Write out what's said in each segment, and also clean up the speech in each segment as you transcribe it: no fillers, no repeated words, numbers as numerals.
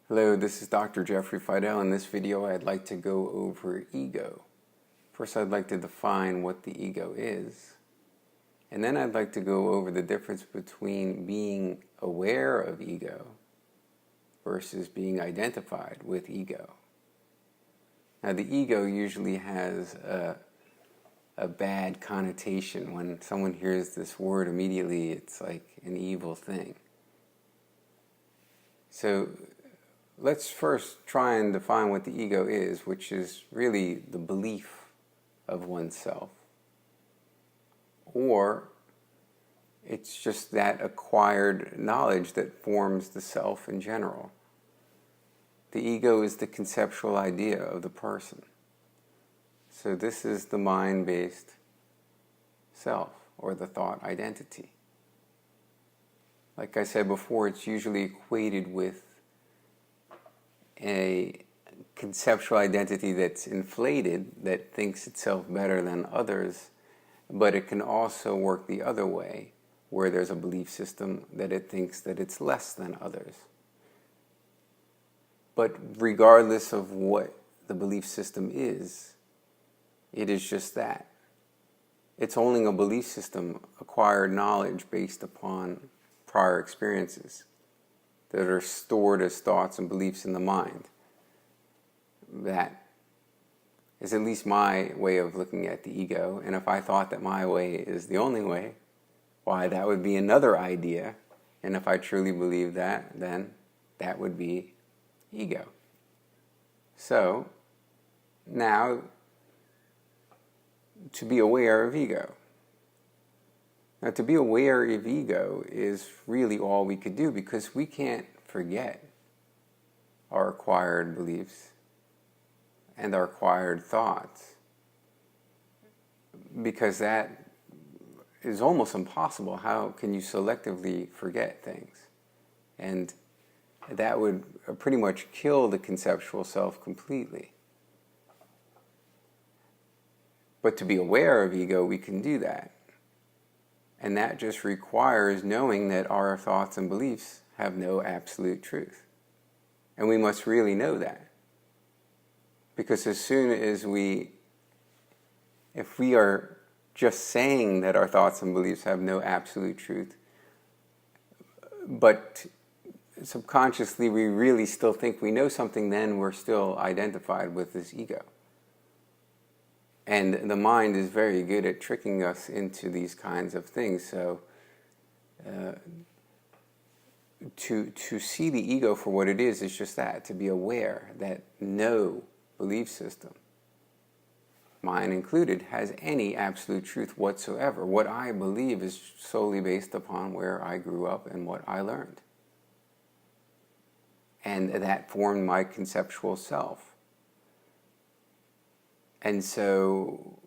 Hello, this is Dr. Jeffrey Fidel. In this video, I'd like to go over ego. First, I'd like to define what the ego is. And then I'd like to go over the difference between being aware of ego versus being identified with ego. Now, the ego usually has a bad connotation. When someone hears this word, immediately it's like an evil thing. So let's first try and define what the ego is, which is really the belief of oneself. Or it's just that acquired knowledge that forms the self in general. The ego is the conceptual idea of the person. So this is the mind-based self, or the thought identity. Like I said before, it's usually equated with a conceptual identity that's inflated, that thinks itself better than others, but it can also work the other way, where there's a belief system that it thinks that it's less than others. But regardless of what the belief system is, it is just that. It's only a belief system, acquired knowledge based upon prior experiences that are stored as thoughts and beliefs in the mind. That is at least my way of looking at the ego. And if I thought that my way is the only way, why, that would be another idea. And if I truly believe that, then that would be ego. So, now, to be aware of ego. Now, to be aware of ego is really all we could do, because we can't forget our acquired beliefs and our acquired thoughts, because that is almost impossible. How can you selectively forget things? And that would pretty much kill the conceptual self completely. But to be aware of ego, we can do that. And that just requires knowing that our thoughts and beliefs have no absolute truth. And we must really know that. Because as soon as if we are just saying that our thoughts and beliefs have no absolute truth, but subconsciously we really still think we know something, then we're still identified with this ego. And the mind is very good at tricking us into these kinds of things. So to see the ego for what it is just that, to be aware that no belief system, mine included, has any absolute truth whatsoever. What I believe is solely based upon where I grew up and what I learned. And that formed my conceptual self. And so,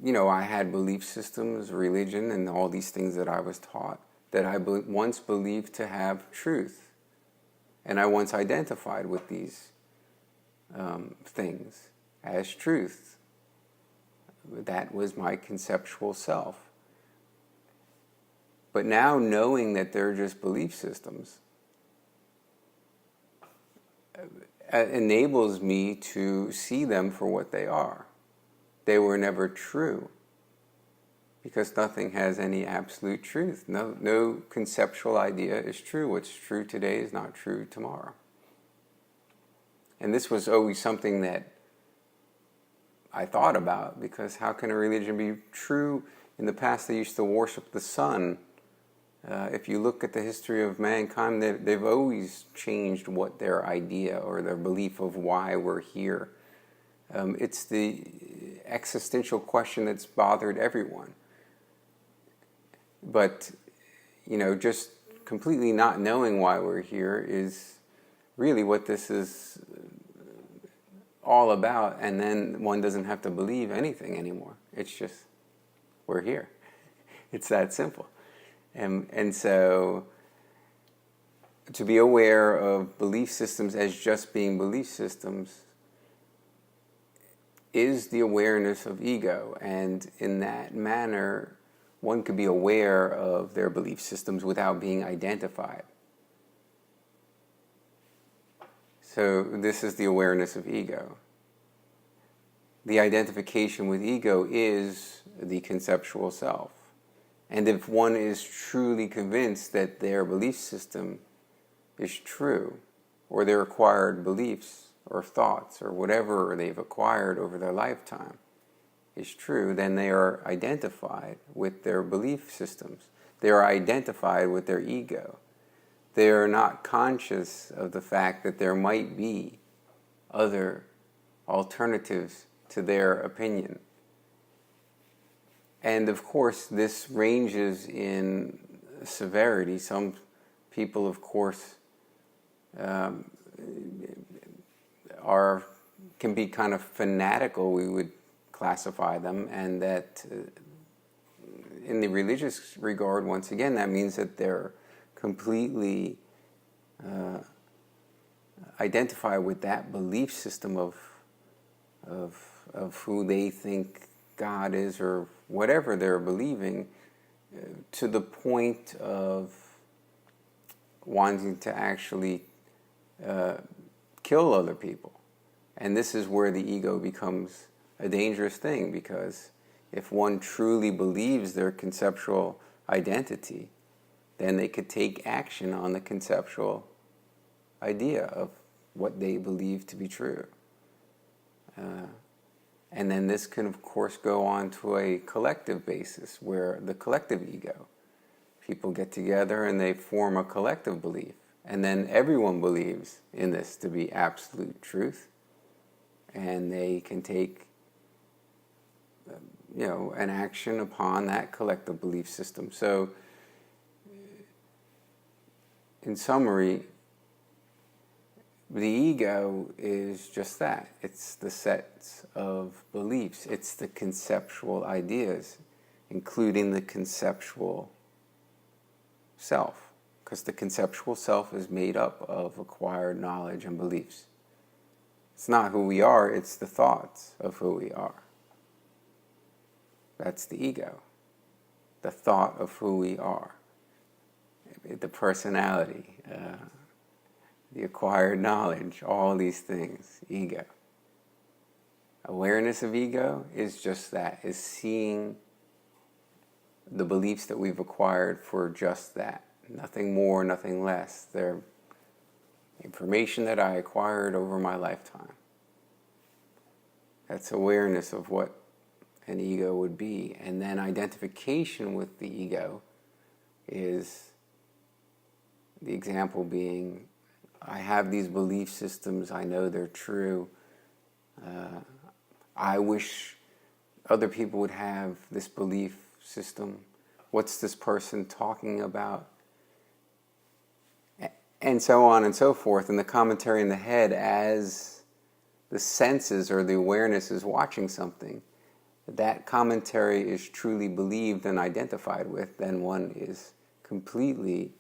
I had belief systems, religion, and all these things that I was taught that I once believed to have truth. And I once identified with these things as truth. That was my conceptual self. But now, knowing that they're just belief systems enables me to see them for what they are. They were never true, because nothing has any absolute truth. No conceptual idea is true. What's true today is not true tomorrow. And this was always something that I thought about, because how can a religion be true? In the past, they used to worship the sun. If you look at the history of mankind, they've always changed what their idea or their belief of why we're here. It's the existential question that's bothered everyone. But, just completely not knowing why we're here is really what this is all about. And then one doesn't have to believe anything anymore. It's just, we're here. It's that simple. And so, to be aware of belief systems as just being belief systems is the awareness of ego. And in that manner, one could be aware of their belief systems without being identified. So this is the awareness of ego. The identification with ego is the conceptual self. And if one is truly convinced that their belief system is true, or their acquired beliefs or thoughts or whatever they've acquired over their lifetime is true, then they are identified with their belief systems. They are identified with their ego. They are not conscious of the fact that there might be other alternatives to their opinion. And of course, this ranges in severity. Some people, of course, can be kind of fanatical, we would classify them, and that in the religious regard, once again, that means that they're completely identified with that belief system of who they think God is, or whatever they're believing, to the point of wanting to actually kill other people. And this is where the ego becomes a dangerous thing, because if one truly believes their conceptual identity, then they could take action on the conceptual idea of what they believe to be true. And then this can, of course, go on to a collective basis, where the collective ego, people get together and they form a collective belief. And then everyone believes in this to be absolute truth. And they can take, an action upon that collective belief system. So, in summary, the ego is just that. It's the sets of beliefs. It's the conceptual ideas, including the conceptual self. Because the conceptual self is made up of acquired knowledge and beliefs. It's not who we are, it's the thoughts of who we are. That's the ego. The thought of who we are. The personality, the acquired knowledge, all these things, ego. Awareness of ego is just that, is seeing the beliefs that we've acquired for just that. Nothing more, nothing less. They're information that I acquired over my lifetime. That's awareness of what an ego would be. And then identification with the ego is the example being, I have these belief systems, I know they're true. I wish other people would have this belief system. What's this person talking about? And so on and so forth. And the commentary in the head, as the senses or the awareness is watching something, that commentary is truly believed and identified with, then one is completely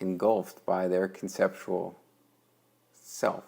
engulfed by their conceptual self.